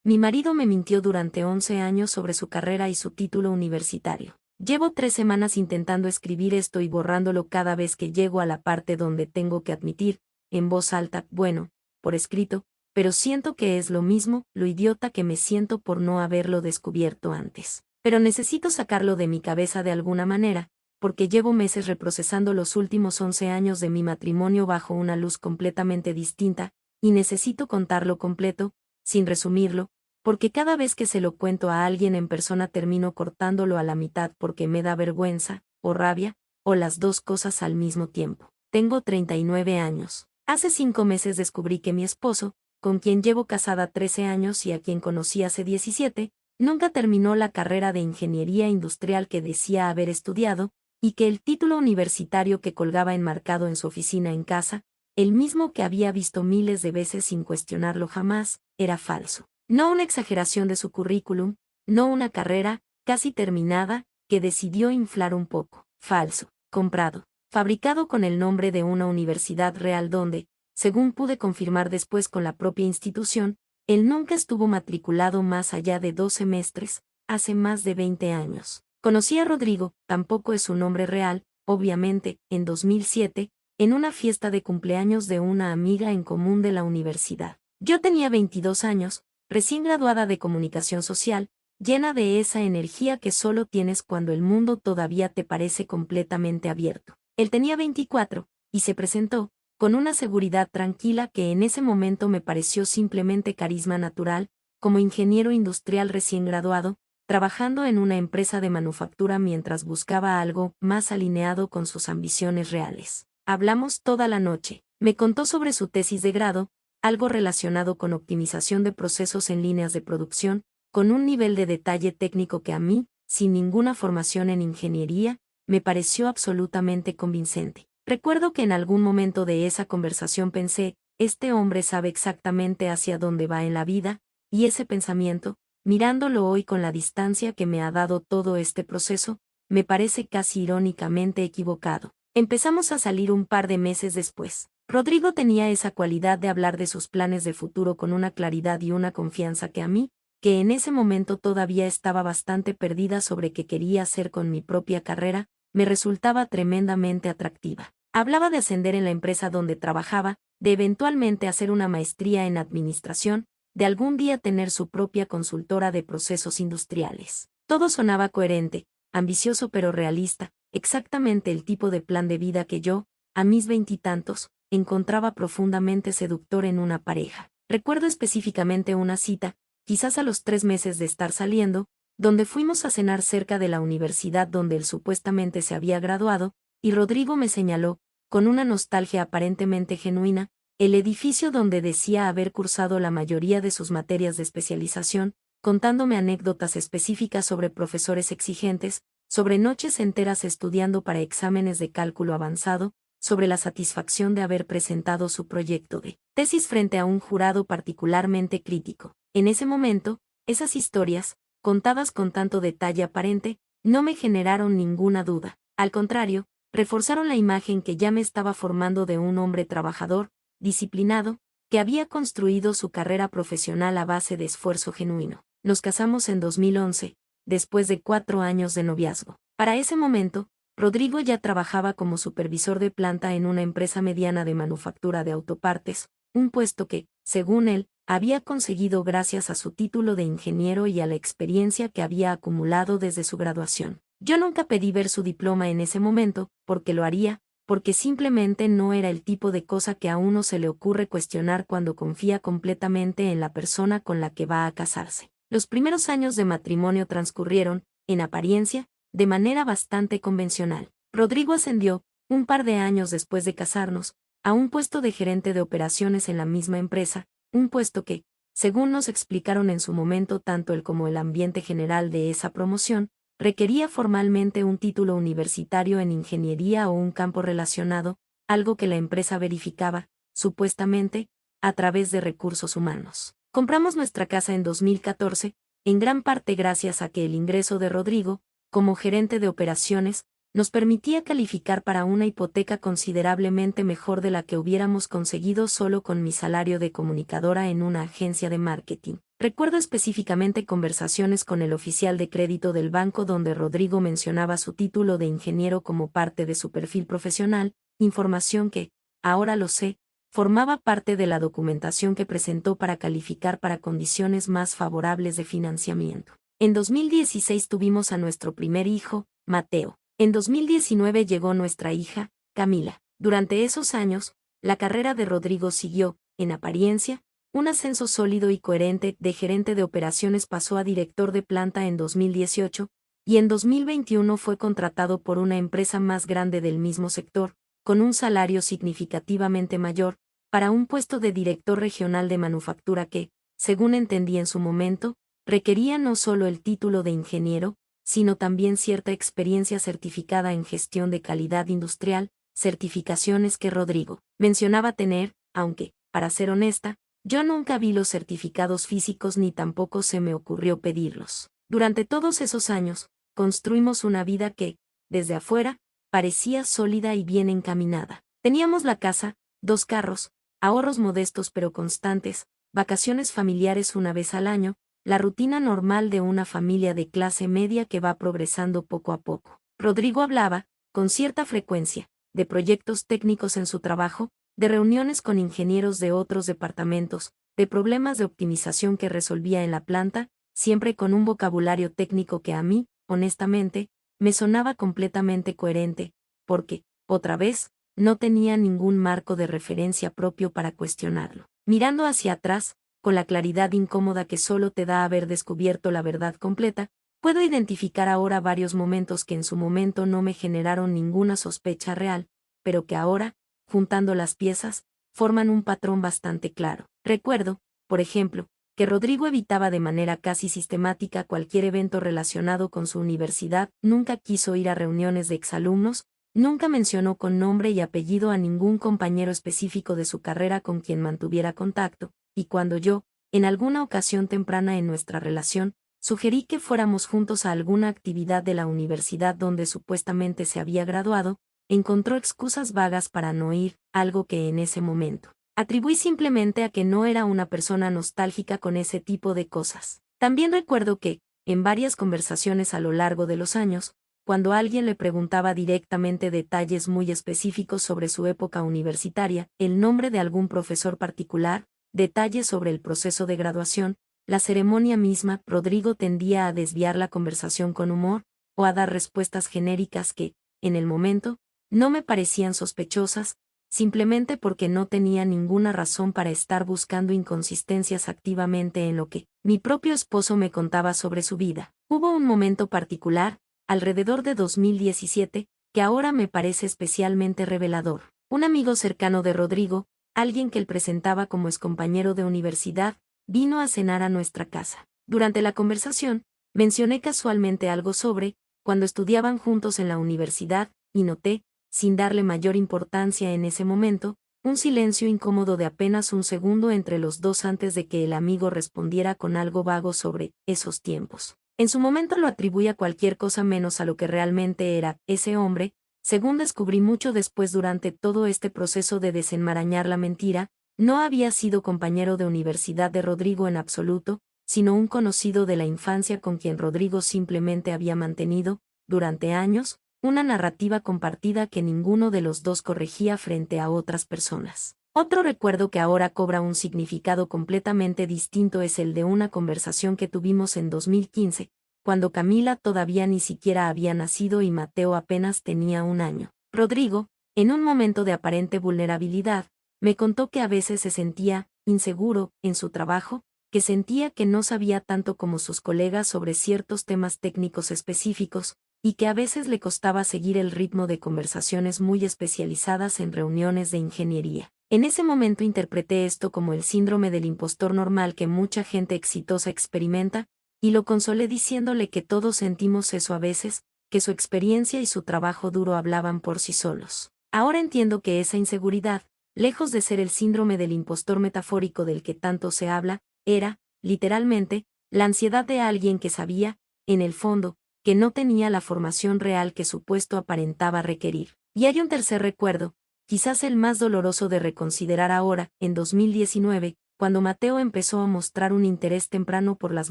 Mi marido me mintió durante 11 años sobre su carrera y su título universitario. Llevo 3 semanas intentando escribir esto y borrándolo cada vez que llego a la parte donde tengo que admitir, en voz alta, bueno, por escrito, pero siento que es lo mismo, lo idiota que me siento por no haberlo descubierto antes. Pero necesito sacarlo de mi cabeza de alguna manera, porque llevo meses reprocesando los últimos 11 años de mi matrimonio bajo una luz completamente distinta, y necesito contarlo completo, sin resumirlo, porque cada vez que se lo cuento a alguien en persona termino cortándolo a la mitad porque me da vergüenza, o rabia, o las dos cosas al mismo tiempo. Tengo 39 años. Hace 5 meses descubrí que mi esposo, con quien llevo casada 13 años y a quien conocí hace 17, nunca terminó la carrera de ingeniería industrial que decía haber estudiado, y que el título universitario que colgaba enmarcado en su oficina en casa, el mismo que había visto miles de veces sin cuestionarlo jamás, era falso. No una exageración de su currículum, no una carrera, casi terminada, que decidió inflar un poco. Falso, comprado, fabricado con el nombre de una universidad real donde, según pude confirmar después con la propia institución, él nunca estuvo matriculado más allá de 2 semestres, hace más de 20 años. Conocí a Rodrigo, tampoco es su nombre real, obviamente, en 2007, en una fiesta de cumpleaños de una amiga en común de la universidad. Yo tenía 22 años, recién graduada de comunicación social, llena de esa energía que solo tienes cuando el mundo todavía te parece completamente abierto. Él tenía 24, y se presentó, con una seguridad tranquila que en ese momento me pareció simplemente carisma natural, como ingeniero industrial recién graduado, trabajando en una empresa de manufactura mientras buscaba algo más alineado con sus ambiciones reales. Hablamos toda la noche. Me contó sobre su tesis de grado, algo relacionado con optimización de procesos en líneas de producción, con un nivel de detalle técnico que a mí, sin ninguna formación en ingeniería, me pareció absolutamente convincente. Recuerdo que en algún momento de esa conversación pensé, este hombre sabe exactamente hacia dónde va en la vida, y ese pensamiento, mirándolo hoy con la distancia que me ha dado todo este proceso, me parece casi irónicamente equivocado. Empezamos a salir un par de meses después. Rodrigo tenía esa cualidad de hablar de sus planes de futuro con una claridad y una confianza que a mí, que en ese momento todavía estaba bastante perdida sobre qué quería hacer con mi propia carrera, me resultaba tremendamente atractiva. Hablaba de ascender en la empresa donde trabajaba, de eventualmente hacer una maestría en administración, de algún día tener su propia consultora de procesos industriales. Todo sonaba coherente, ambicioso pero realista, exactamente el tipo de plan de vida que yo, a mis 20 y tantos, encontraba profundamente seductor en una pareja. Recuerdo específicamente una cita, quizás a los 3 meses de estar saliendo, donde fuimos a cenar cerca de la universidad donde él supuestamente se había graduado, y Rodrigo me señaló, con una nostalgia aparentemente genuina, el edificio donde decía haber cursado la mayoría de sus materias de especialización, contándome anécdotas específicas sobre profesores exigentes, sobre noches enteras estudiando para exámenes de cálculo avanzado, sobre la satisfacción de haber presentado su proyecto de tesis frente a un jurado particularmente crítico. En ese momento, esas historias, contadas con tanto detalle aparente, no me generaron ninguna duda. Al contrario, reforzaron la imagen que ya me estaba formando de un hombre trabajador, disciplinado, que había construido su carrera profesional a base de esfuerzo genuino. Nos casamos en 2011, después de 4 años de noviazgo. Para ese momento, Rodrigo ya trabajaba como supervisor de planta en una empresa mediana de manufactura de autopartes, un puesto que, según él, había conseguido gracias a su título de ingeniero y a la experiencia que había acumulado desde su graduación. Yo nunca pedí ver su diploma en ese momento, porque lo haría, porque simplemente no era el tipo de cosa que a uno se le ocurre cuestionar cuando confía completamente en la persona con la que va a casarse. Los primeros años de matrimonio transcurrieron, en apariencia, de manera bastante convencional. Rodrigo ascendió, un par de años después de casarnos, a un puesto de gerente de operaciones en la misma empresa, un puesto que, según nos explicaron en su momento tanto él como el ambiente general de esa promoción, requería formalmente un título universitario en ingeniería o un campo relacionado, algo que la empresa verificaba, supuestamente, a través de recursos humanos. Compramos nuestra casa en 2014, en gran parte gracias a que el ingreso de Rodrigo, como gerente de operaciones, nos permitía calificar para una hipoteca considerablemente mejor de la que hubiéramos conseguido solo con mi salario de comunicadora en una agencia de marketing. Recuerdo específicamente conversaciones con el oficial de crédito del banco donde Rodrigo mencionaba su título de ingeniero como parte de su perfil profesional, información que, ahora lo sé, formaba parte de la documentación que presentó para calificar para condiciones más favorables de financiamiento. En 2016 tuvimos a nuestro primer hijo, Mateo. En 2019 llegó nuestra hija, Camila. Durante esos años, la carrera de Rodrigo siguió, en apariencia, un ascenso sólido y coherente. De gerente de operaciones pasó a director de planta en 2018, y en 2021 fue contratado por una empresa más grande del mismo sector, con un salario significativamente mayor, para un puesto de director regional de manufactura que, según entendí en su momento, requería no solo el título de ingeniero, sino también cierta experiencia certificada en gestión de calidad industrial, certificaciones que Rodrigo mencionaba tener, aunque, para ser honesta, yo nunca vi los certificados físicos ni tampoco se me ocurrió pedirlos. Durante todos esos años, construimos una vida que, desde afuera, parecía sólida y bien encaminada. Teníamos la casa, 2 carros, ahorros modestos pero constantes, vacaciones familiares una vez al año, la rutina normal de una familia de clase media que va progresando poco a poco. Rodrigo hablaba, con cierta frecuencia, de proyectos técnicos en su trabajo, de reuniones con ingenieros de otros departamentos, de problemas de optimización que resolvía en la planta, siempre con un vocabulario técnico que a mí, honestamente, me sonaba completamente coherente, porque, otra vez, no tenía ningún marco de referencia propio para cuestionarlo. Mirando hacia atrás, con la claridad incómoda que solo te da haber descubierto la verdad completa, puedo identificar ahora varios momentos que en su momento no me generaron ninguna sospecha real, pero que ahora, juntando las piezas, forman un patrón bastante claro. Recuerdo, por ejemplo, que Rodrigo evitaba de manera casi sistemática cualquier evento relacionado con su universidad, nunca quiso ir a reuniones de exalumnos, nunca mencionó con nombre y apellido a ningún compañero específico de su carrera con quien mantuviera contacto, y cuando yo, en alguna ocasión temprana en nuestra relación, sugerí que fuéramos juntos a alguna actividad de la universidad donde supuestamente se había graduado, encontró excusas vagas para no ir, algo que en ese momento atribuí simplemente a que no era una persona nostálgica con ese tipo de cosas. También recuerdo que, en varias conversaciones a lo largo de los años, cuando alguien le preguntaba directamente detalles muy específicos sobre su época universitaria, el nombre de algún profesor particular, detalles sobre el proceso de graduación, la ceremonia misma, Rodrigo tendía a desviar la conversación con humor, o a dar respuestas genéricas que, en el momento, no me parecían sospechosas, simplemente porque no tenía ninguna razón para estar buscando inconsistencias activamente en lo que mi propio esposo me contaba sobre su vida. Hubo un momento particular, alrededor de 2017, que ahora me parece especialmente revelador. Un amigo cercano de Rodrigo, alguien que él presentaba como excompañero de universidad, vino a cenar a nuestra casa. Durante la conversación, mencioné casualmente algo sobre cuando estudiaban juntos en la universidad, y noté, sin darle mayor importancia en ese momento, un silencio incómodo de apenas un segundo entre los dos antes de que el amigo respondiera con algo vago sobre esos tiempos. En su momento lo atribuí a cualquier cosa menos a lo que realmente era ese hombre, según descubrí mucho después durante todo este proceso de desenmarañar la mentira, no había sido compañero de universidad de Rodrigo en absoluto, sino un conocido de la infancia con quien Rodrigo simplemente había mantenido, durante años, una narrativa compartida que ninguno de los dos corregía frente a otras personas. Otro recuerdo que ahora cobra un significado completamente distinto es el de una conversación que tuvimos en 2015, cuando Camila todavía ni siquiera había nacido y Mateo apenas tenía 1 año. Rodrigo, en un momento de aparente vulnerabilidad, me contó que a veces se sentía inseguro en su trabajo, que sentía que no sabía tanto como sus colegas sobre ciertos temas técnicos específicos, y que a veces le costaba seguir el ritmo de conversaciones muy especializadas en reuniones de ingeniería. En ese momento interpreté esto como el síndrome del impostor normal que mucha gente exitosa experimenta, y lo consolé diciéndole que todos sentimos eso a veces, que su experiencia y su trabajo duro hablaban por sí solos. Ahora entiendo que esa inseguridad, lejos de ser el síndrome del impostor metafórico del que tanto se habla, era, literalmente, la ansiedad de alguien que sabía, en el fondo, que no tenía la formación real que su puesto aparentaba requerir. Y hay un tercer recuerdo, quizás el más doloroso de reconsiderar ahora, en 2019, cuando Mateo empezó a mostrar un interés temprano por las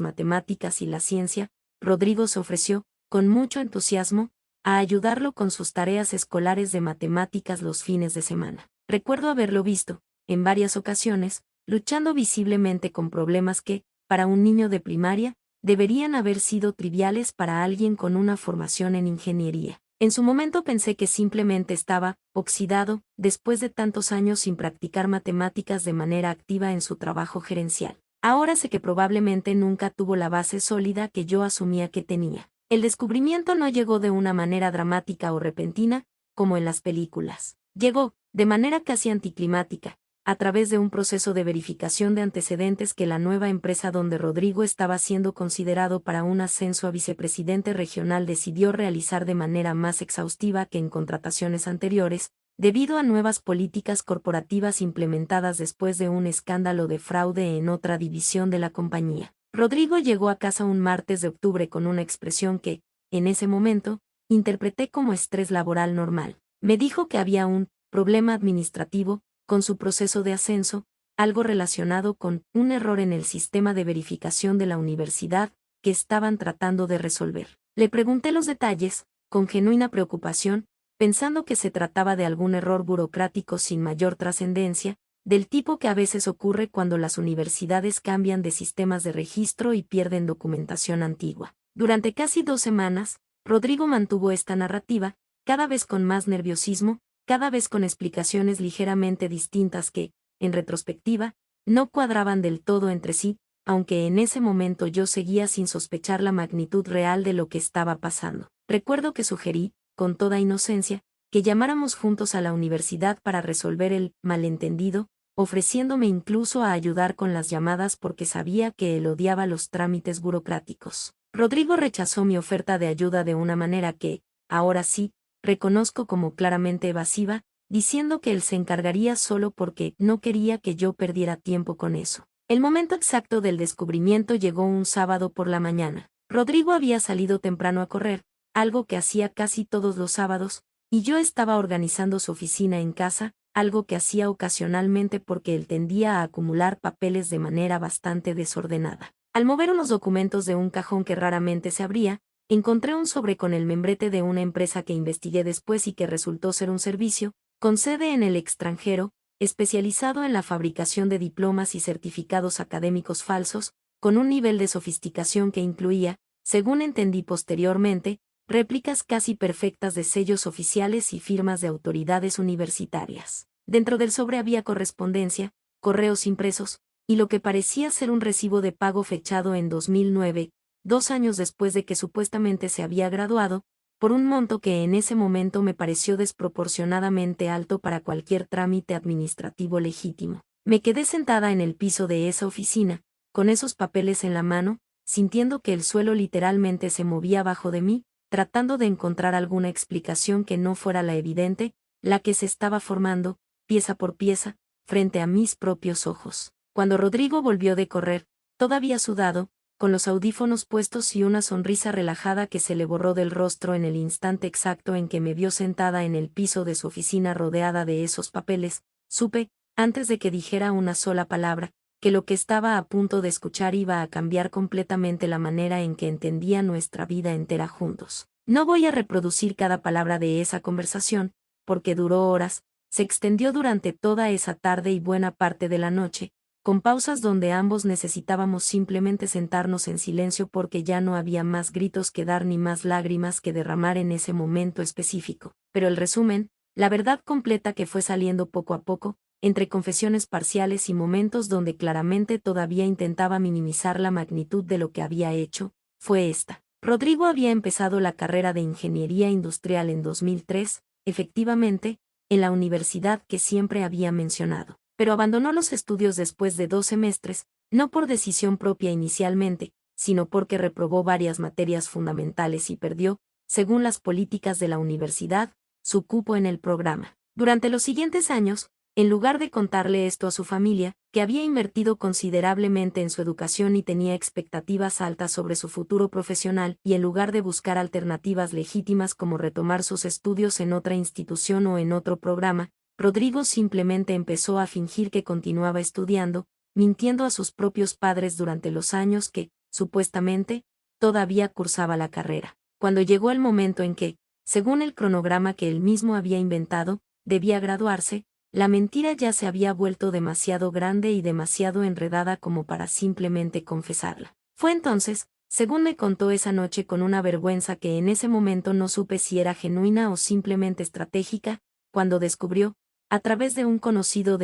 matemáticas y la ciencia, Rodrigo se ofreció, con mucho entusiasmo, a ayudarlo con sus tareas escolares de matemáticas los fines de semana. Recuerdo haberlo visto, en varias ocasiones, luchando visiblemente con problemas que, para un niño de primaria, deberían haber sido triviales para alguien con una formación en ingeniería. En su momento pensé que simplemente estaba oxidado, después de tantos años sin practicar matemáticas de manera activa en su trabajo gerencial. Ahora sé que probablemente nunca tuvo la base sólida que yo asumía que tenía. El descubrimiento no llegó de una manera dramática o repentina, como en las películas. Llegó, de manera casi anticlimática, a través de un proceso de verificación de antecedentes que la nueva empresa donde Rodrigo estaba siendo considerado para un ascenso a vicepresidente regional decidió realizar de manera más exhaustiva que en contrataciones anteriores, debido a nuevas políticas corporativas implementadas después de un escándalo de fraude en otra división de la compañía. Rodrigo llegó a casa un martes de octubre con una expresión que, en ese momento, interpreté como estrés laboral normal. Me dijo que había un problema administrativo con su proceso de ascenso, algo relacionado con un error en el sistema de verificación de la universidad que estaban tratando de resolver. Le pregunté los detalles, con genuina preocupación, pensando que se trataba de algún error burocrático sin mayor trascendencia, del tipo que a veces ocurre cuando las universidades cambian de sistemas de registro y pierden documentación antigua. Durante casi 2 semanas, Rodrigo mantuvo esta narrativa, cada vez con más nerviosismo, cada vez con explicaciones ligeramente distintas que, en retrospectiva, no cuadraban del todo entre sí, aunque en ese momento yo seguía sin sospechar la magnitud real de lo que estaba pasando. Recuerdo que sugerí, con toda inocencia, que llamáramos juntos a la universidad para resolver el malentendido, ofreciéndome incluso a ayudar con las llamadas porque sabía que él odiaba los trámites burocráticos. Rodrigo rechazó mi oferta de ayuda de una manera que, ahora sí, reconozco como claramente evasiva, diciendo que él se encargaría solo porque no quería que yo perdiera tiempo con eso. El momento exacto del descubrimiento llegó un sábado por la mañana. Rodrigo había salido temprano a correr, algo que hacía casi todos los sábados, y yo estaba organizando su oficina en casa, algo que hacía ocasionalmente porque él tendía a acumular papeles de manera bastante desordenada. Al mover unos documentos de un cajón que raramente se abría, encontré un sobre con el membrete de una empresa que investigué después y que resultó ser un servicio, con sede en el extranjero, especializado en la fabricación de diplomas y certificados académicos falsos, con un nivel de sofisticación que incluía, según entendí posteriormente, réplicas casi perfectas de sellos oficiales y firmas de autoridades universitarias. Dentro del sobre había correspondencia, correos impresos, y lo que parecía ser un recibo de pago fechado en 2009, 2 años después de que supuestamente se había graduado, por un monto que en ese momento me pareció desproporcionadamente alto para cualquier trámite administrativo legítimo. Me quedé sentada en el piso de esa oficina, con esos papeles en la mano, sintiendo que el suelo literalmente se movía bajo de mí, tratando de encontrar alguna explicación que no fuera la evidente, la que se estaba formando, pieza por pieza, frente a mis propios ojos. Cuando Rodrigo volvió de correr, todavía sudado, con los audífonos puestos y una sonrisa relajada que se le borró del rostro en el instante exacto en que me vio sentada en el piso de su oficina rodeada de esos papeles, supe, antes de que dijera una sola palabra, que lo que estaba a punto de escuchar iba a cambiar completamente la manera en que entendía nuestra vida entera juntos. No voy a reproducir cada palabra de esa conversación, porque duró horas, se extendió durante toda esa tarde y buena parte de la noche, con pausas donde ambos necesitábamos simplemente sentarnos en silencio porque ya no había más gritos que dar ni más lágrimas que derramar en ese momento específico. Pero el resumen, la verdad completa que fue saliendo poco a poco, entre confesiones parciales y momentos donde claramente todavía intentaba minimizar la magnitud de lo que había hecho, fue esta. Rodrigo había empezado la carrera de ingeniería industrial en 2003, efectivamente, en la universidad que siempre había mencionado. Pero abandonó los estudios después de 2 semestres, no por decisión propia inicialmente, sino porque reprobó varias materias fundamentales y perdió, según las políticas de la universidad, su cupo en el programa. Durante los siguientes años, en lugar de contarle esto a su familia, que había invertido considerablemente en su educación y tenía expectativas altas sobre su futuro profesional, y en lugar de buscar alternativas legítimas como retomar sus estudios en otra institución o en otro programa, Rodrigo simplemente empezó a fingir que continuaba estudiando, mintiendo a sus propios padres durante los años que, supuestamente, todavía cursaba la carrera. Cuando llegó el momento en que, según el cronograma que él mismo había inventado, debía graduarse, la mentira ya se había vuelto demasiado grande y demasiado enredada como para simplemente confesarla. Fue entonces, según me contó esa noche con una vergüenza que en ese momento no supe si era genuina o simplemente estratégica, cuando descubrió, a través de un conocido,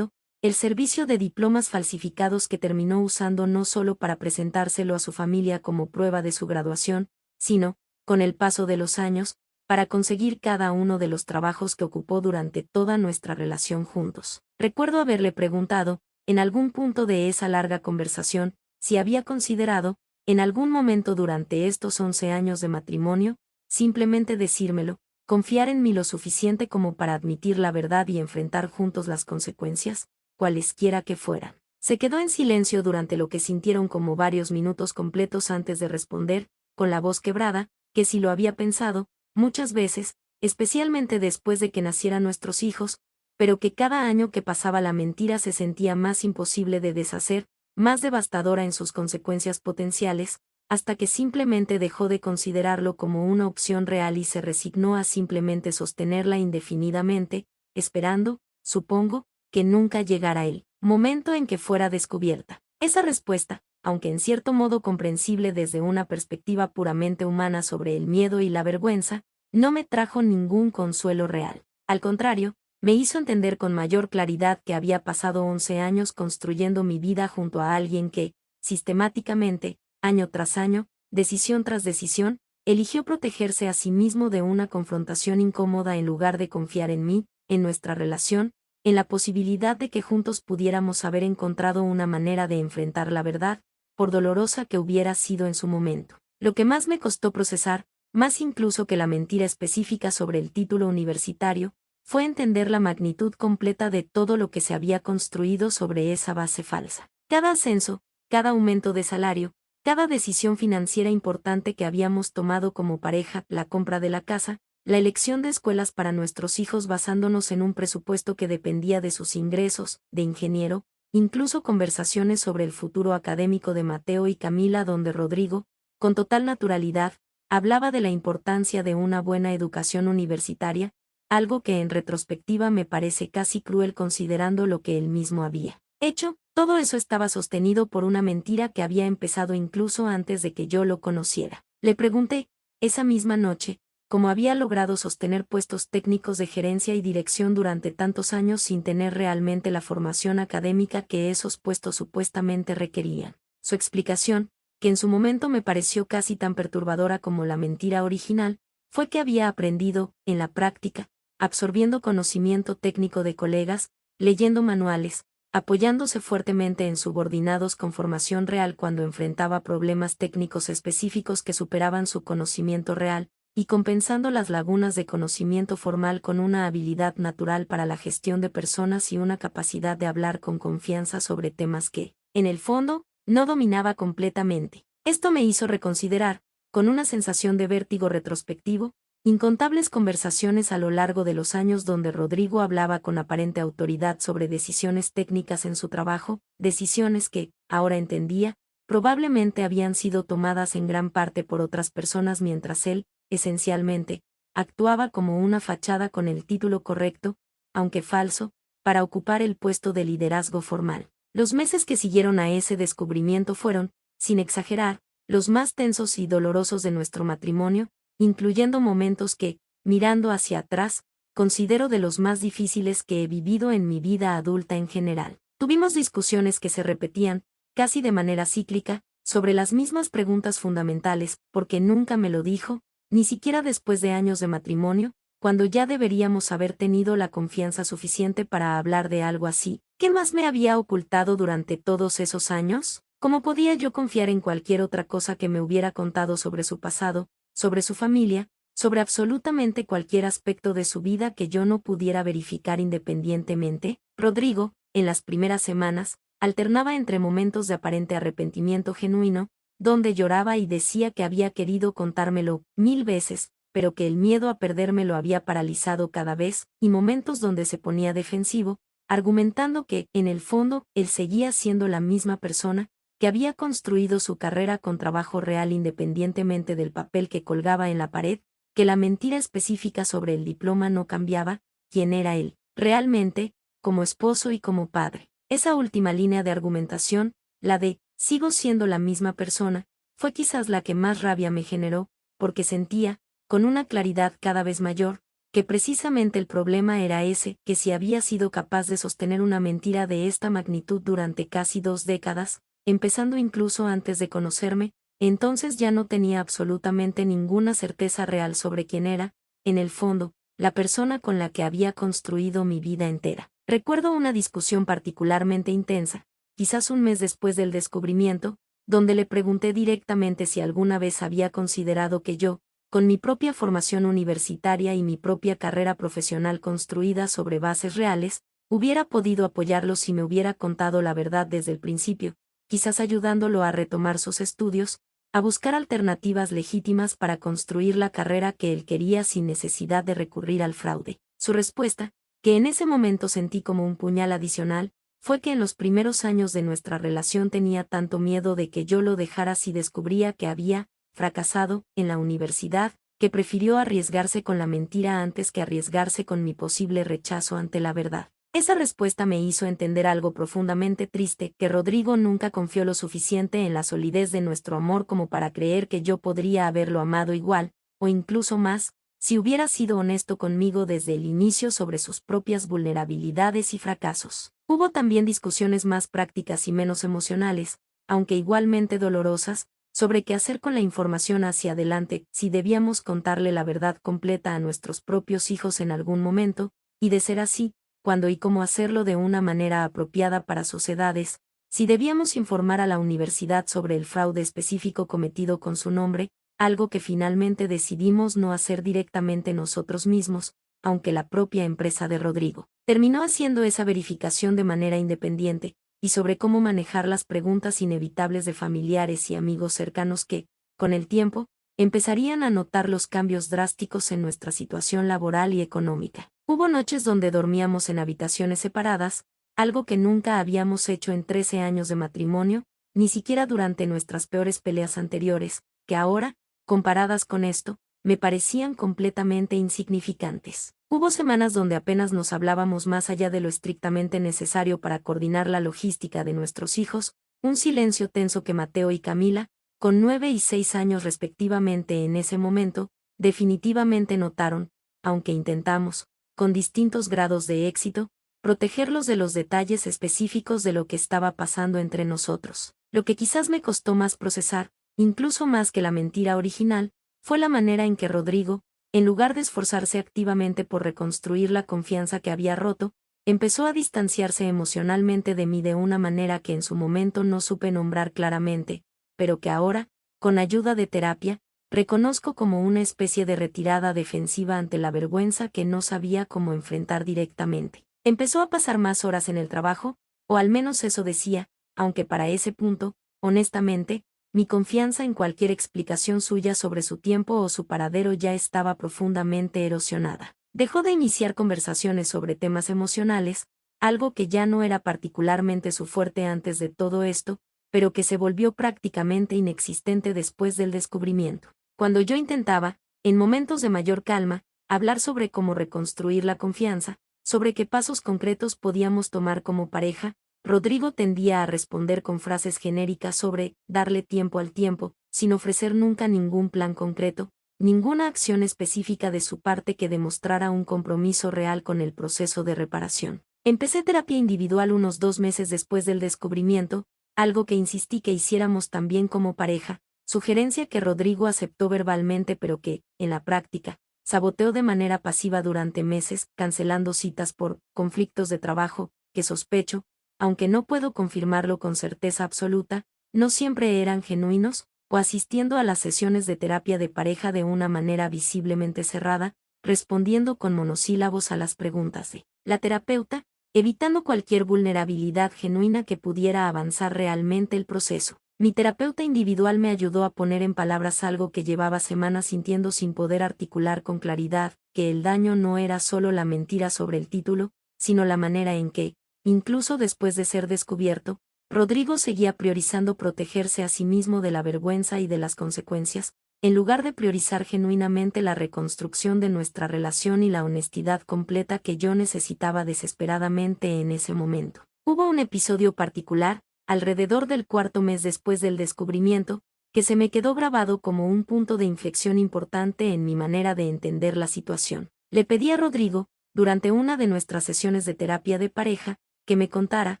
el servicio de diplomas falsificados que terminó usando no solo para presentárselo a su familia como prueba de su graduación, sino, con el paso de los años, para conseguir cada uno de los trabajos que ocupó durante toda nuestra relación juntos. Recuerdo haberle preguntado, en algún punto de esa larga conversación, si había considerado, en algún momento durante estos 11 años de matrimonio, simplemente decírmelo, confiar en mí lo suficiente como para admitir la verdad y enfrentar juntos las consecuencias, cualesquiera que fueran. Se quedó en silencio durante lo que sintieron como varios minutos completos antes de responder, con la voz quebrada, que si lo había pensado, muchas veces, especialmente después de que nacieran nuestros hijos, pero que cada año que pasaba la mentira se sentía más imposible de deshacer, más devastadora en sus consecuencias potenciales, hasta que simplemente dejó de considerarlo como una opción real y se resignó a simplemente sostenerla indefinidamente, esperando, supongo, que nunca llegara el momento en que fuera descubierta. Esa respuesta, aunque en cierto modo comprensible desde una perspectiva puramente humana sobre el miedo y la vergüenza, no me trajo ningún consuelo real. Al contrario, me hizo entender con mayor claridad que había pasado 11 años construyendo mi vida junto a alguien que, sistemáticamente, año tras año, decisión tras decisión, eligió protegerse a sí mismo de una confrontación incómoda en lugar de confiar en mí, en nuestra relación, en la posibilidad de que juntos pudiéramos haber encontrado una manera de enfrentar la verdad, por dolorosa que hubiera sido en su momento. Lo que más me costó procesar, más incluso que la mentira específica sobre el título universitario, fue entender la magnitud completa de todo lo que se había construido sobre esa base falsa. Cada ascenso, cada aumento de salario, cada decisión financiera importante que habíamos tomado como pareja, la compra de la casa, la elección de escuelas para nuestros hijos basándonos en un presupuesto que dependía de sus ingresos, de ingeniero, incluso conversaciones sobre el futuro académico de Mateo y Camila donde Rodrigo, con total naturalidad, hablaba de la importancia de una buena educación universitaria, algo que en retrospectiva me parece casi cruel considerando lo que él mismo había hecho. Todo eso estaba sostenido por una mentira que había empezado incluso antes de que yo lo conociera. Le pregunté, esa misma noche, cómo había logrado sostener puestos técnicos de gerencia y dirección durante tantos años sin tener realmente la formación académica que esos puestos supuestamente requerían. Su explicación, que en su momento me pareció casi tan perturbadora como la mentira original, fue que había aprendido, en la práctica, absorbiendo conocimiento técnico de colegas, leyendo manuales, apoyándose fuertemente en subordinados con formación real cuando enfrentaba problemas técnicos específicos que superaban su conocimiento real, y compensando las lagunas de conocimiento formal con una habilidad natural para la gestión de personas y una capacidad de hablar con confianza sobre temas que, en el fondo, no dominaba completamente. Esto me hizo reconsiderar, con una sensación de vértigo retrospectivo, incontables conversaciones a lo largo de los años donde Rodrigo hablaba con aparente autoridad sobre decisiones técnicas en su trabajo, decisiones que, ahora entendía, probablemente habían sido tomadas en gran parte por otras personas mientras él, esencialmente, actuaba como una fachada con el título correcto, aunque falso, para ocupar el puesto de liderazgo formal. Los meses que siguieron a ese descubrimiento fueron, sin exagerar, los más tensos y dolorosos de nuestro matrimonio, incluyendo momentos que, mirando hacia atrás, considero de los más difíciles que he vivido en mi vida adulta en general. Tuvimos discusiones que se repetían, casi de manera cíclica, sobre las mismas preguntas fundamentales, porque nunca me lo dijo, ni siquiera después de años de matrimonio, cuando ya deberíamos haber tenido la confianza suficiente para hablar de algo así. ¿Qué más me había ocultado durante todos esos años? ¿Cómo podía yo confiar en cualquier otra cosa que me hubiera contado sobre su pasado, sobre su familia, sobre absolutamente cualquier aspecto de su vida que yo no pudiera verificar independientemente? Rodrigo, en las primeras semanas, alternaba entre momentos de aparente arrepentimiento genuino, donde lloraba y decía que había querido contármelo 1000 veces, pero que el miedo a perderme lo había paralizado cada vez, y momentos donde se ponía defensivo, argumentando que, en el fondo, él seguía siendo la misma persona, que había construido su carrera con trabajo real independientemente del papel que colgaba en la pared, que la mentira específica sobre el diploma no cambiaba, quién era él, realmente, como esposo y como padre. Esa última línea de argumentación, la de, sigo siendo la misma persona, fue quizás la que más rabia me generó, porque sentía, con una claridad cada vez mayor, que precisamente el problema era ese, que si había sido capaz de sostener una mentira de esta magnitud durante casi 2 décadas, empezando incluso antes de conocerme, entonces ya no tenía absolutamente ninguna certeza real sobre quién era, en el fondo, la persona con la que había construido mi vida entera. Recuerdo una discusión particularmente intensa, quizás un mes después del descubrimiento, donde le pregunté directamente si alguna vez había considerado que yo, con mi propia formación universitaria y mi propia carrera profesional construida sobre bases reales, hubiera podido apoyarlo si me hubiera contado la verdad desde el principio, quizás ayudándolo a retomar sus estudios, a buscar alternativas legítimas para construir la carrera que él quería sin necesidad de recurrir al fraude. Su respuesta, que en ese momento sentí como un puñal adicional, fue que en los primeros años de nuestra relación tenía tanto miedo de que yo lo dejara si descubría que había fracasado en la universidad, que prefirió arriesgarse con la mentira antes que arriesgarse con mi posible rechazo ante la verdad. Esa respuesta me hizo entender algo profundamente triste, que Rodrigo nunca confió lo suficiente en la solidez de nuestro amor como para creer que yo podría haberlo amado igual, o incluso más, si hubiera sido honesto conmigo desde el inicio sobre sus propias vulnerabilidades y fracasos. Hubo también discusiones más prácticas y menos emocionales, aunque igualmente dolorosas, sobre qué hacer con la información hacia adelante, si debíamos contarle la verdad completa a nuestros propios hijos en algún momento, y de ser así, cuándo y cómo hacerlo de una manera apropiada para sus edades, si debíamos informar a la universidad sobre el fraude específico cometido con su nombre, algo que finalmente decidimos no hacer directamente nosotros mismos, aunque la propia empresa de Rodrigo terminó haciendo esa verificación de manera independiente, y sobre cómo manejar las preguntas inevitables de familiares y amigos cercanos que, con el tiempo, empezarían a notar los cambios drásticos en nuestra situación laboral y económica. Hubo noches donde dormíamos en habitaciones separadas, algo que nunca habíamos hecho en 13 años de matrimonio, ni siquiera durante nuestras peores peleas anteriores, que ahora, comparadas con esto, me parecían completamente insignificantes. Hubo semanas donde apenas nos hablábamos más allá de lo estrictamente necesario para coordinar la logística de nuestros hijos, un silencio tenso que Mateo y Camila, con 9 y 6 años respectivamente en ese momento, definitivamente notaron, aunque intentamos, con distintos grados de éxito, protegerlos de los detalles específicos de lo que estaba pasando entre nosotros. Lo que quizás me costó más procesar, incluso más que la mentira original, fue la manera en que Rodrigo, en lugar de esforzarse activamente por reconstruir la confianza que había roto, empezó a distanciarse emocionalmente de mí de una manera que en su momento no supe nombrar claramente, pero que ahora, con ayuda de terapia, reconozco como una especie de retirada defensiva ante la vergüenza que no sabía cómo enfrentar directamente. Empezó a pasar más horas en el trabajo, o al menos eso decía, aunque para ese punto, honestamente, mi confianza en cualquier explicación suya sobre su tiempo o su paradero ya estaba profundamente erosionada. Dejó de iniciar conversaciones sobre temas emocionales, algo que ya no era particularmente su fuerte antes de todo esto, pero que se volvió prácticamente inexistente después del descubrimiento. Cuando yo intentaba, en momentos de mayor calma, hablar sobre cómo reconstruir la confianza, sobre qué pasos concretos podíamos tomar como pareja, Rodrigo tendía a responder con frases genéricas sobre darle tiempo al tiempo, sin ofrecer nunca ningún plan concreto, ninguna acción específica de su parte que demostrara un compromiso real con el proceso de reparación. Empecé terapia individual unos 2 meses después del descubrimiento, algo que insistí que hiciéramos también como pareja, sugerencia que Rodrigo aceptó verbalmente pero que, en la práctica, saboteó de manera pasiva durante meses, cancelando citas por conflictos de trabajo, que sospecho, aunque no puedo confirmarlo con certeza absoluta, no siempre eran genuinos, o asistiendo a las sesiones de terapia de pareja de una manera visiblemente cerrada, respondiendo con monosílabos a las preguntas de la terapeuta, evitando cualquier vulnerabilidad genuina que pudiera avanzar realmente el proceso. Mi terapeuta individual me ayudó a poner en palabras algo que llevaba semanas sintiendo sin poder articular con claridad, que el daño no era solo la mentira sobre el título, sino la manera en que, incluso después de ser descubierto, Rodrigo seguía priorizando protegerse a sí mismo de la vergüenza y de las consecuencias, en lugar de priorizar genuinamente la reconstrucción de nuestra relación y la honestidad completa que yo necesitaba desesperadamente en ese momento. Hubo un episodio particular, alrededor del cuarto mes después del descubrimiento, que se me quedó grabado como un punto de inflexión importante en mi manera de entender la situación. Le pedí a Rodrigo, durante una de nuestras sesiones de terapia de pareja, que me contara,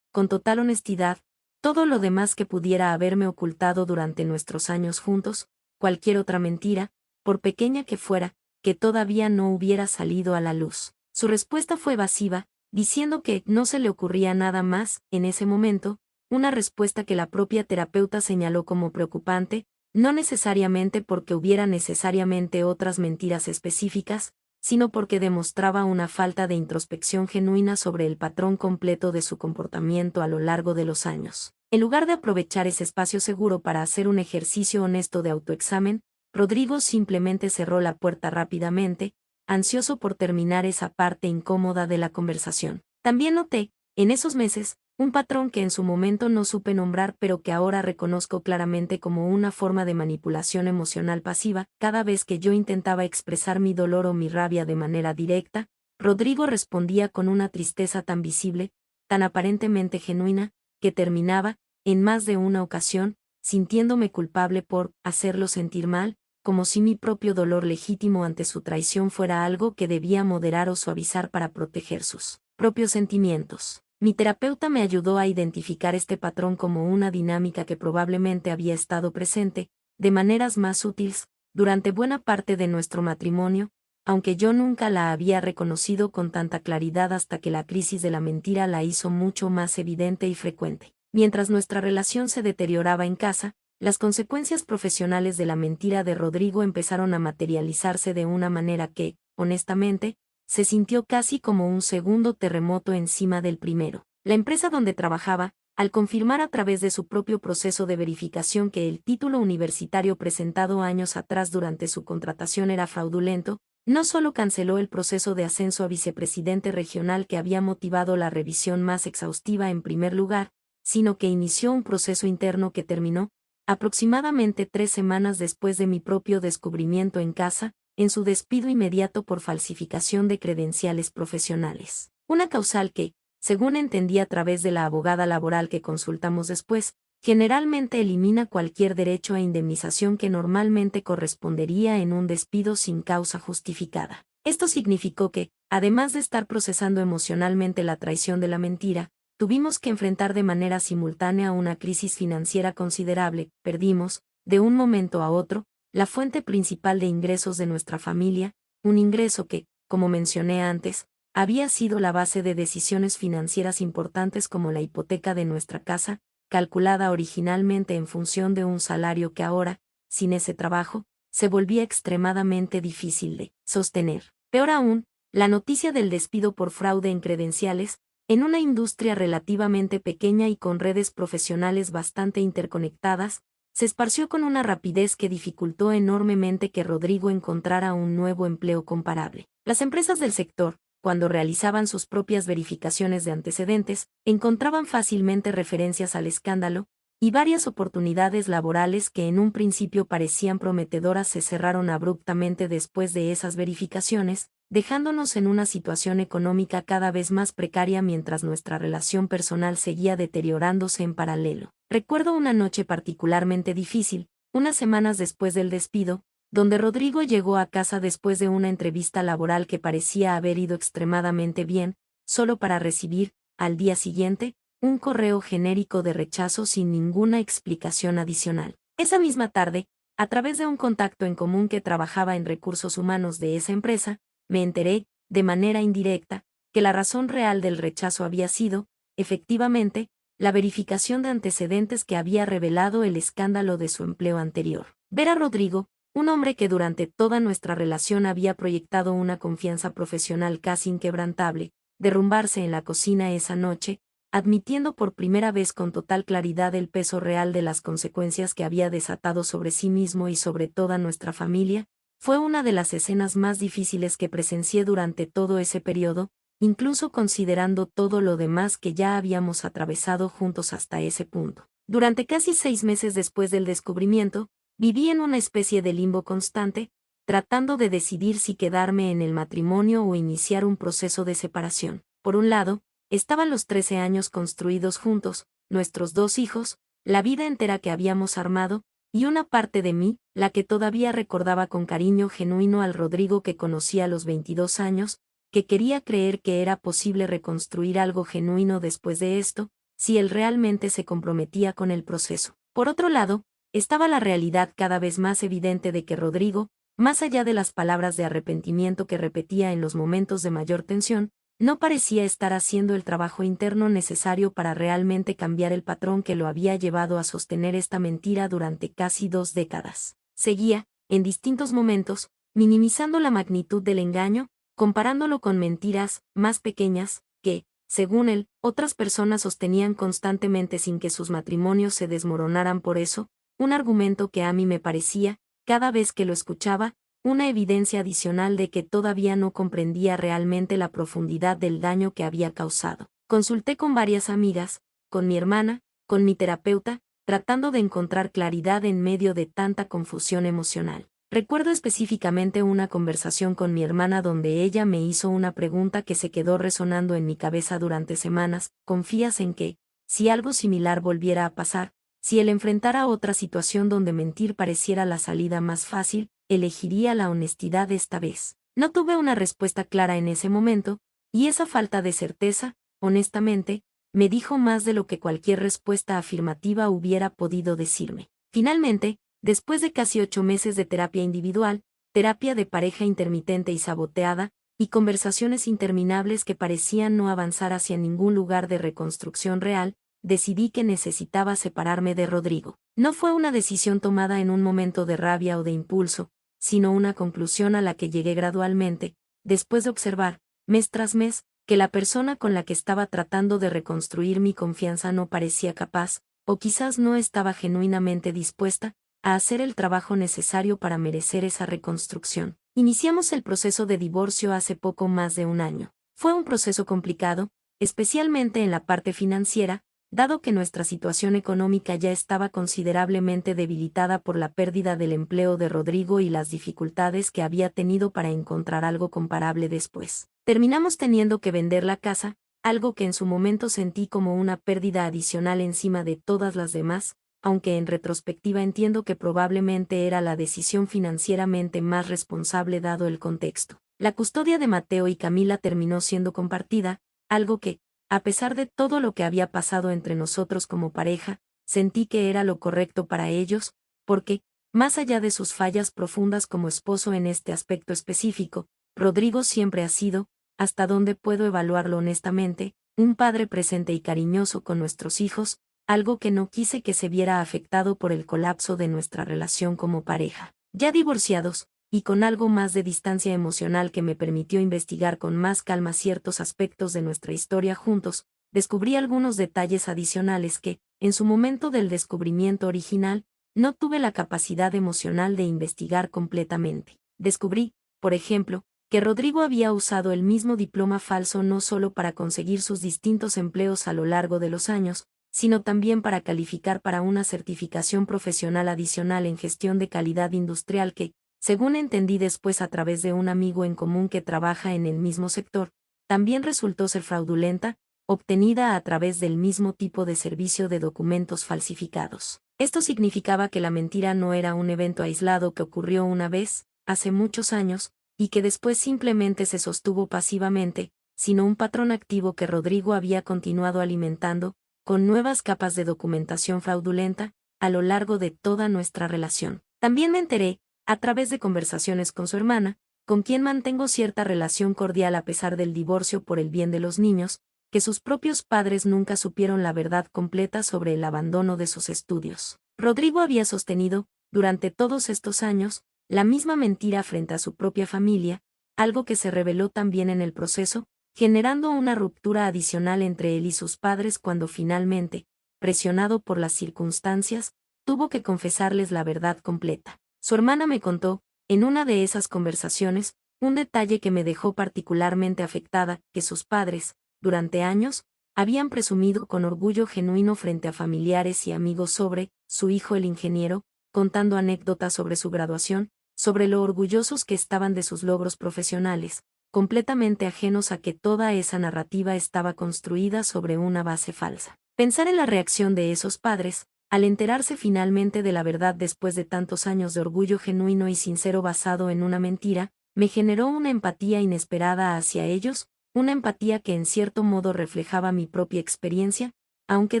con total honestidad, todo lo demás que pudiera haberme ocultado durante nuestros años juntos, cualquier otra mentira, por pequeña que fuera, que todavía no hubiera salido a la luz. Su respuesta fue evasiva, diciendo que no se le ocurría nada más, en ese momento, una respuesta que la propia terapeuta señaló como preocupante, no necesariamente porque hubiera necesariamente otras mentiras específicas, sino porque demostraba una falta de introspección genuina sobre el patrón completo de su comportamiento a lo largo de los años. En lugar de aprovechar ese espacio seguro para hacer un ejercicio honesto de autoexamen, Rodrigo simplemente cerró la puerta rápidamente, ansioso por terminar esa parte incómoda de la conversación. También noté, en esos meses, un patrón que en su momento no supe nombrar pero que ahora reconozco claramente como una forma de manipulación emocional pasiva. Cada vez que yo intentaba expresar mi dolor o mi rabia de manera directa, Rodrigo respondía con una tristeza tan visible, tan aparentemente genuina, que terminaba, en más de una ocasión, sintiéndome culpable por hacerlo sentir mal, como si mi propio dolor legítimo ante su traición fuera algo que debía moderar o suavizar para proteger sus propios sentimientos. Mi terapeuta me ayudó a identificar este patrón como una dinámica que probablemente había estado presente, de maneras más sutiles, durante buena parte de nuestro matrimonio, aunque yo nunca la había reconocido con tanta claridad hasta que la crisis de la mentira la hizo mucho más evidente y frecuente. Mientras nuestra relación se deterioraba en casa, las consecuencias profesionales de la mentira de Rodrigo empezaron a materializarse de una manera que, honestamente, se sintió casi como un segundo terremoto encima del primero. La empresa donde trabajaba, al confirmar a través de su propio proceso de verificación que el título universitario presentado años atrás durante su contratación era fraudulento, no solo canceló el proceso de ascenso a vicepresidente regional que había motivado la revisión más exhaustiva en primer lugar, sino que inició un proceso interno que terminó, aproximadamente 3 semanas después de mi propio descubrimiento en casa, en su despido inmediato por falsificación de credenciales profesionales. Una causal que, según entendí a través de la abogada laboral que consultamos después, generalmente elimina cualquier derecho a indemnización que normalmente correspondería en un despido sin causa justificada. Esto significó que, además de estar procesando emocionalmente la traición de la mentira, tuvimos que enfrentar de manera simultánea una crisis financiera considerable. Perdimos, de un momento a otro, la fuente principal de ingresos de nuestra familia, un ingreso que, como mencioné antes, había sido la base de decisiones financieras importantes como la hipoteca de nuestra casa, calculada originalmente en función de un salario que ahora, sin ese trabajo, se volvía extremadamente difícil de sostener. Peor aún, la noticia del despido por fraude en credenciales, en una industria relativamente pequeña y con redes profesionales bastante interconectadas, se esparció con una rapidez que dificultó enormemente que Rodrigo encontrara un nuevo empleo comparable. Las empresas del sector, cuando realizaban sus propias verificaciones de antecedentes, encontraban fácilmente referencias al escándalo, y varias oportunidades laborales que en un principio parecían prometedoras se cerraron abruptamente después de esas verificaciones, dejándonos en una situación económica cada vez más precaria mientras nuestra relación personal seguía deteriorándose en paralelo. Recuerdo una noche particularmente difícil, unas semanas después del despido, donde Rodrigo llegó a casa después de una entrevista laboral que parecía haber ido extremadamente bien, solo para recibir, al día siguiente, un correo genérico de rechazo sin ninguna explicación adicional. Esa misma tarde, a través de un contacto en común que trabajaba en recursos humanos de esa empresa, me enteré, de manera indirecta, que la razón real del rechazo había sido, efectivamente, la verificación de antecedentes que había revelado el escándalo de su empleo anterior. Ver a Rodrigo, un hombre que durante toda nuestra relación había proyectado una confianza profesional casi inquebrantable, derrumbarse en la cocina esa noche, admitiendo por primera vez con total claridad el peso real de las consecuencias que había desatado sobre sí mismo y sobre toda nuestra familia, fue una de las escenas más difíciles que presencié durante todo ese periodo, incluso considerando todo lo demás que ya habíamos atravesado juntos hasta ese punto. Durante casi 6 meses después del descubrimiento, viví en una especie de limbo constante, tratando de decidir si quedarme en el matrimonio o iniciar un proceso de separación. Por un lado, estaban los 13 años construidos juntos, nuestros 2 hijos, la vida entera que habíamos armado, y una parte de mí, la que todavía recordaba con cariño genuino al Rodrigo que conocí a los 22 años, que quería creer que era posible reconstruir algo genuino después de esto, si él realmente se comprometía con el proceso. Por otro lado, estaba la realidad cada vez más evidente de que Rodrigo, más allá de las palabras de arrepentimiento que repetía en los momentos de mayor tensión, no parecía estar haciendo el trabajo interno necesario para realmente cambiar el patrón que lo había llevado a sostener esta mentira durante casi 2 décadas. Seguía, en distintos momentos, minimizando la magnitud del engaño, comparándolo con mentiras más pequeñas, que, según él, otras personas sostenían constantemente sin que sus matrimonios se desmoronaran por eso, un argumento que a mí me parecía, cada vez que lo escuchaba, una evidencia adicional de que todavía no comprendía realmente la profundidad del daño que había causado. Consulté con varias amigas, con mi hermana, con mi terapeuta, tratando de encontrar claridad en medio de tanta confusión emocional. Recuerdo específicamente una conversación con mi hermana donde ella me hizo una pregunta que se quedó resonando en mi cabeza durante semanas: ¿confías en que, si algo similar volviera a pasar, si él enfrentara otra situación donde mentir pareciera la salida más fácil, elegiría la honestidad esta vez? No tuve una respuesta clara en ese momento, y esa falta de certeza, honestamente, me dijo más de lo que cualquier respuesta afirmativa hubiera podido decirme. Finalmente, después de casi 8 meses de terapia individual, terapia de pareja intermitente y saboteada, y conversaciones interminables que parecían no avanzar hacia ningún lugar de reconstrucción real, decidí que necesitaba separarme de Rodrigo. No fue una decisión tomada en un momento de rabia o de impulso, sino una conclusión a la que llegué gradualmente, después de observar, mes tras mes, que la persona con la que estaba tratando de reconstruir mi confianza no parecía capaz, o quizás no estaba genuinamente dispuesta, a hacer el trabajo necesario para merecer esa reconstrucción. Iniciamos el proceso de divorcio hace poco más de un año. Fue un proceso complicado, especialmente en la parte financiera, dado que nuestra situación económica ya estaba considerablemente debilitada por la pérdida del empleo de Rodrigo y las dificultades que había tenido para encontrar algo comparable después. Terminamos teniendo que vender la casa, algo que en su momento sentí como una pérdida adicional encima de todas las demás, aunque en retrospectiva entiendo que probablemente era la decisión financieramente más responsable dado el contexto. La custodia de Mateo y Camila terminó siendo compartida, algo que, a pesar de todo lo que había pasado entre nosotros como pareja, sentí que era lo correcto para ellos, porque, más allá de sus fallas profundas como esposo en este aspecto específico, Rodrigo siempre ha sido, hasta donde puedo evaluarlo honestamente, un padre presente y cariñoso con nuestros hijos, algo que no quise que se viera afectado por el colapso de nuestra relación como pareja. Ya divorciados, y con algo más de distancia emocional que me permitió investigar con más calma ciertos aspectos de nuestra historia juntos, descubrí algunos detalles adicionales que, en su momento del descubrimiento original, no tuve la capacidad emocional de investigar completamente. Descubrí, por ejemplo, que Rodrigo había usado el mismo diploma falso no solo para conseguir sus distintos empleos a lo largo de los años, sino también para calificar para una certificación profesional adicional en gestión de calidad industrial que, según entendí después a través de un amigo en común que trabaja en el mismo sector, también resultó ser fraudulenta, obtenida a través del mismo tipo de servicio de documentos falsificados. Esto significaba que la mentira no era un evento aislado que ocurrió una vez, hace muchos años, y que después simplemente se sostuvo pasivamente, sino un patrón activo que Rodrigo había continuado alimentando, con nuevas capas de documentación fraudulenta, a lo largo de toda nuestra relación. También me enteré, a través de conversaciones con su hermana, con quien mantengo cierta relación cordial a pesar del divorcio por el bien de los niños, que sus propios padres nunca supieron la verdad completa sobre el abandono de sus estudios. Rodrigo había sostenido, durante todos estos años, la misma mentira frente a su propia familia, algo que se reveló también en el proceso, generando una ruptura adicional entre él y sus padres cuando finalmente, presionado por las circunstancias, tuvo que confesarles la verdad completa. Su hermana me contó, en una de esas conversaciones, Un detalle que me dejó particularmente afectada, que sus padres, durante años, habían presumido con orgullo genuino frente a familiares y amigos sobre su hijo el ingeniero, contando anécdotas sobre su graduación, sobre lo orgullosos que estaban de sus logros profesionales, completamente ajenos a que toda esa narrativa estaba construida sobre una base falsa. Pensar en la reacción de esos padres, al enterarse finalmente de la verdad después de tantos años de orgullo genuino y sincero basado en una mentira, me generó una empatía inesperada hacia ellos, una empatía que en cierto modo reflejaba mi propia experiencia, aunque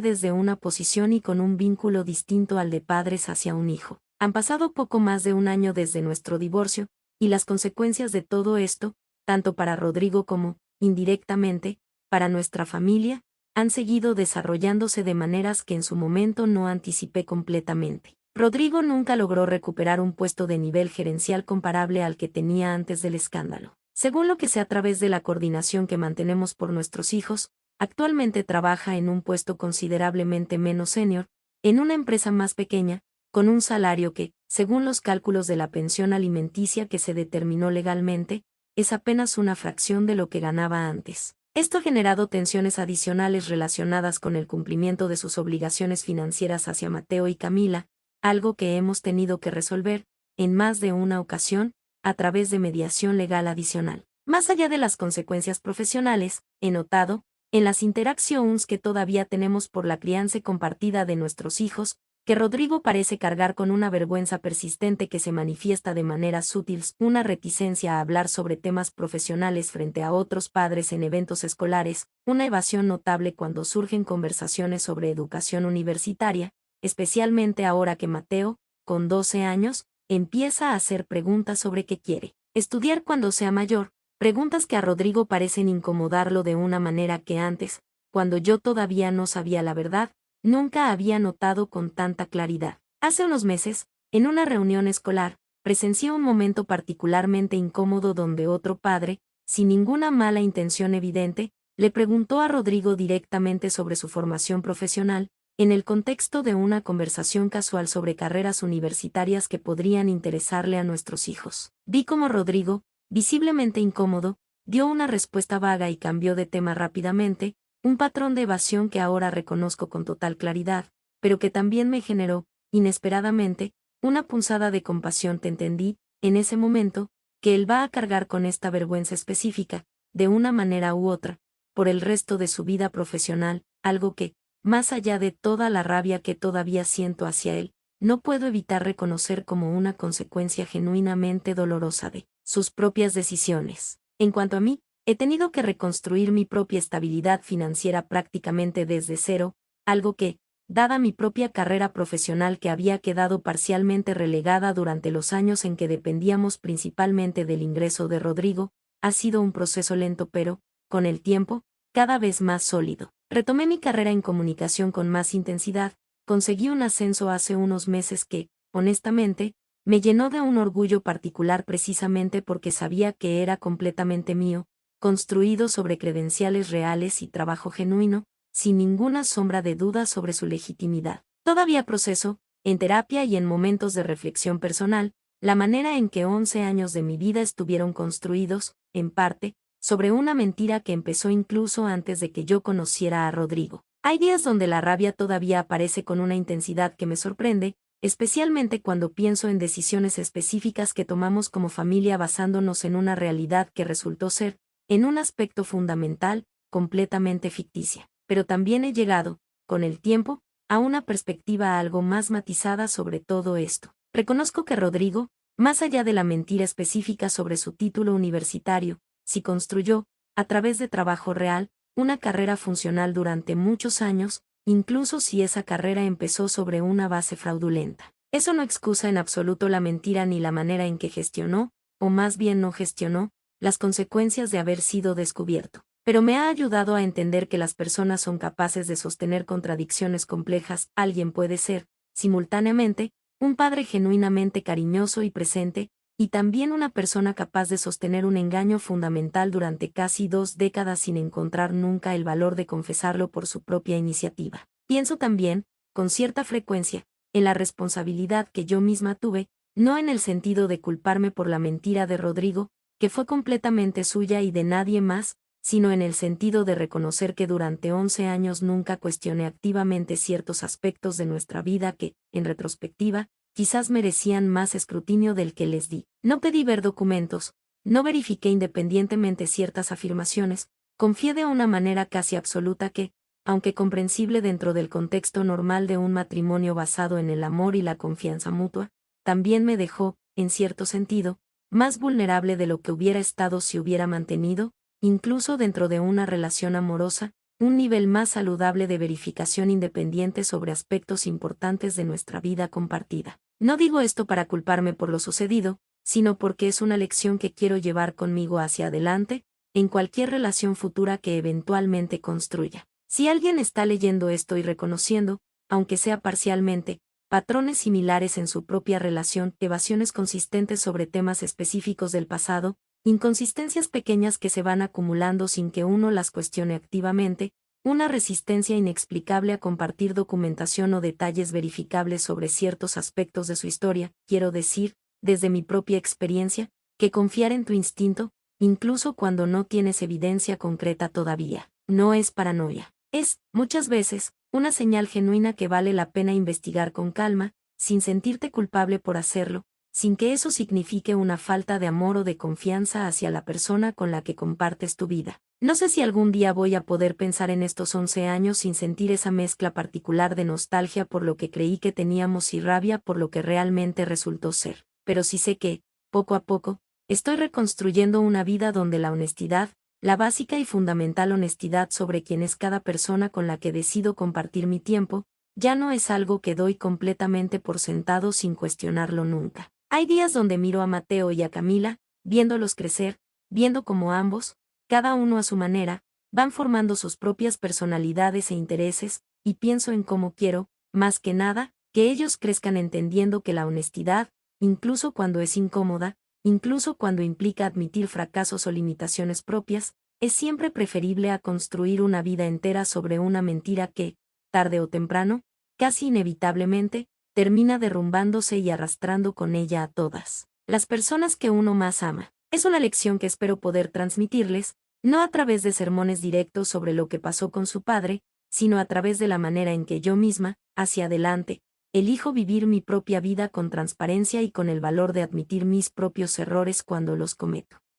desde una posición y con un vínculo distinto al de padres hacia un hijo. Han pasado poco más de un año desde nuestro divorcio, y las consecuencias de todo esto, tanto para Rodrigo como, indirectamente, para nuestra familia, han seguido desarrollándose de maneras que en su momento no anticipé completamente. Rodrigo nunca logró recuperar un puesto de nivel gerencial comparable al que tenía antes del escándalo. Según lo que sé a través de la coordinación que mantenemos por nuestros hijos, actualmente trabaja en un puesto considerablemente menos senior, en una empresa más pequeña, con un salario que, según los cálculos de la pensión alimenticia que se determinó legalmente, es apenas una fracción de lo que ganaba antes. Esto ha generado tensiones adicionales relacionadas con el cumplimiento de sus obligaciones financieras hacia Mateo y Camila, algo que hemos tenido que resolver, en más de una ocasión, a través de mediación legal adicional. Más allá de las consecuencias profesionales, he notado, en las interacciones que todavía tenemos por la crianza compartida de nuestros hijos, que Rodrigo parece cargar con una vergüenza persistente que se manifiesta de maneras sutiles, una reticencia a hablar sobre temas profesionales frente a otros padres en eventos escolares, una evasión notable cuando surgen conversaciones sobre educación universitaria, especialmente ahora que Mateo, con 12 años, empieza a hacer preguntas sobre qué quiere estudiar cuando sea mayor, preguntas que a Rodrigo parecen incomodarlo de una manera que antes, cuando yo todavía no sabía la verdad, nunca había notado con tanta claridad. Hace unos meses, en una reunión escolar, presencié un momento particularmente incómodo donde otro padre, sin ninguna mala intención evidente, le preguntó a Rodrigo directamente sobre su formación profesional, en el contexto de una conversación casual sobre carreras universitarias que podrían interesarle a nuestros hijos. Vi cómo Rodrigo, visiblemente incómodo, dio una respuesta vaga y cambió de tema rápidamente, un patrón de evasión que ahora reconozco con total claridad, pero que también me generó, inesperadamente, una punzada de compasión. Te entendí, en ese momento, que él va a cargar con esta vergüenza específica, de una manera u otra, por el resto de su vida profesional, algo que, más allá de toda la rabia que todavía siento hacia él, no puedo evitar reconocer como una consecuencia genuinamente dolorosa de sus propias decisiones. En cuanto a mí, he tenido que reconstruir mi propia estabilidad financiera prácticamente desde cero, algo que, dada mi propia carrera profesional que había quedado parcialmente relegada durante los años en que dependíamos principalmente del ingreso de Rodrigo, ha sido un proceso lento pero, con el tiempo, cada vez más sólido. Retomé mi carrera en comunicación con más intensidad, conseguí un ascenso hace unos meses que, honestamente, me llenó de un orgullo particular precisamente porque sabía que era completamente mío, construido sobre credenciales reales y trabajo genuino, sin ninguna sombra de duda sobre su legitimidad. Todavía proceso, en terapia y en momentos de reflexión personal, la manera en que 11 años de mi vida estuvieron construidos, en parte, sobre una mentira que empezó incluso antes de que yo conociera a Rodrigo. Hay días donde la rabia todavía aparece con una intensidad que me sorprende, especialmente cuando pienso en decisiones específicas que tomamos como familia basándonos en una realidad que resultó ser, en un aspecto fundamental, completamente ficticia. Pero también he llegado, con el tiempo, a una perspectiva algo más matizada sobre todo esto. Reconozco que Rodrigo, más allá de la mentira específica sobre su título universitario, si construyó, a través de trabajo real, una carrera funcional durante muchos años, incluso si esa carrera empezó sobre una base fraudulenta. Eso no excusa en absoluto la mentira ni la manera en que gestionó, o más bien no gestionó, las consecuencias de haber sido descubierto. Pero me ha ayudado a entender que las personas son capaces de sostener contradicciones complejas. Alguien puede ser, simultáneamente, un padre genuinamente cariñoso y presente, y también una persona capaz de sostener un engaño fundamental durante casi 2 décadas sin encontrar nunca el valor de confesarlo por su propia iniciativa. Pienso también, con cierta frecuencia, en la responsabilidad que yo misma tuve, no en el sentido de culparme por la mentira de Rodrigo, que fue completamente suya y de nadie más, sino en el sentido de reconocer que durante 11 años nunca cuestioné activamente ciertos aspectos de nuestra vida que, en retrospectiva, quizás merecían más escrutinio del que les di. No pedí ver documentos, no verifiqué independientemente ciertas afirmaciones, confié de una manera casi absoluta que, aunque comprensible dentro del contexto normal de un matrimonio basado en el amor y la confianza mutua, también me dejó, en cierto sentido, más vulnerable de lo que hubiera estado si hubiera mantenido, incluso dentro de una relación amorosa, un nivel más saludable de verificación independiente sobre aspectos importantes de nuestra vida compartida. No digo esto para culparme por lo sucedido, sino porque es una lección que quiero llevar conmigo hacia adelante, en cualquier relación futura que eventualmente construya. Si alguien está leyendo esto y reconociendo, aunque sea parcialmente, patrones similares en su propia relación, evasiones consistentes sobre temas específicos del pasado, inconsistencias pequeñas que se van acumulando sin que uno las cuestione activamente, una resistencia inexplicable a compartir documentación o detalles verificables sobre ciertos aspectos de su historia, quiero decir, desde mi propia experiencia, que confiar en tu instinto, incluso cuando no tienes evidencia concreta todavía, no es paranoia. Es, muchas veces, una señal genuina que vale la pena investigar con calma, sin sentirte culpable por hacerlo, sin que eso signifique una falta de amor o de confianza hacia la persona con la que compartes tu vida. No sé si algún día voy a poder pensar en estos 11 años sin sentir esa mezcla particular de nostalgia por lo que creí que teníamos y rabia por lo que realmente resultó ser. Pero sí sé que, poco a poco, estoy reconstruyendo una vida donde la honestidad, la básica y fundamental honestidad sobre quién es cada persona con la que decido compartir mi tiempo, ya no es algo que doy completamente por sentado sin cuestionarlo nunca. Hay días donde miro a Mateo y a Camila, viéndolos crecer, viendo cómo ambos, cada uno a su manera, van formando sus propias personalidades e intereses, y pienso en cómo quiero, más que nada, que ellos crezcan entendiendo que la honestidad, incluso cuando es incómoda, incluso cuando implica admitir fracasos o limitaciones propias, es siempre preferible a construir una vida entera sobre una mentira que, tarde o temprano, casi inevitablemente, termina derrumbándose y arrastrando con ella a todas las personas que uno más ama. Es una lección que espero poder transmitirles, no a través de sermones directos sobre lo que pasó con su padre, sino a través de la manera en que yo misma, hacia adelante, elijo vivir mi propia vida con transparencia y con el valor de admitir mis propios errores cuando los cometo.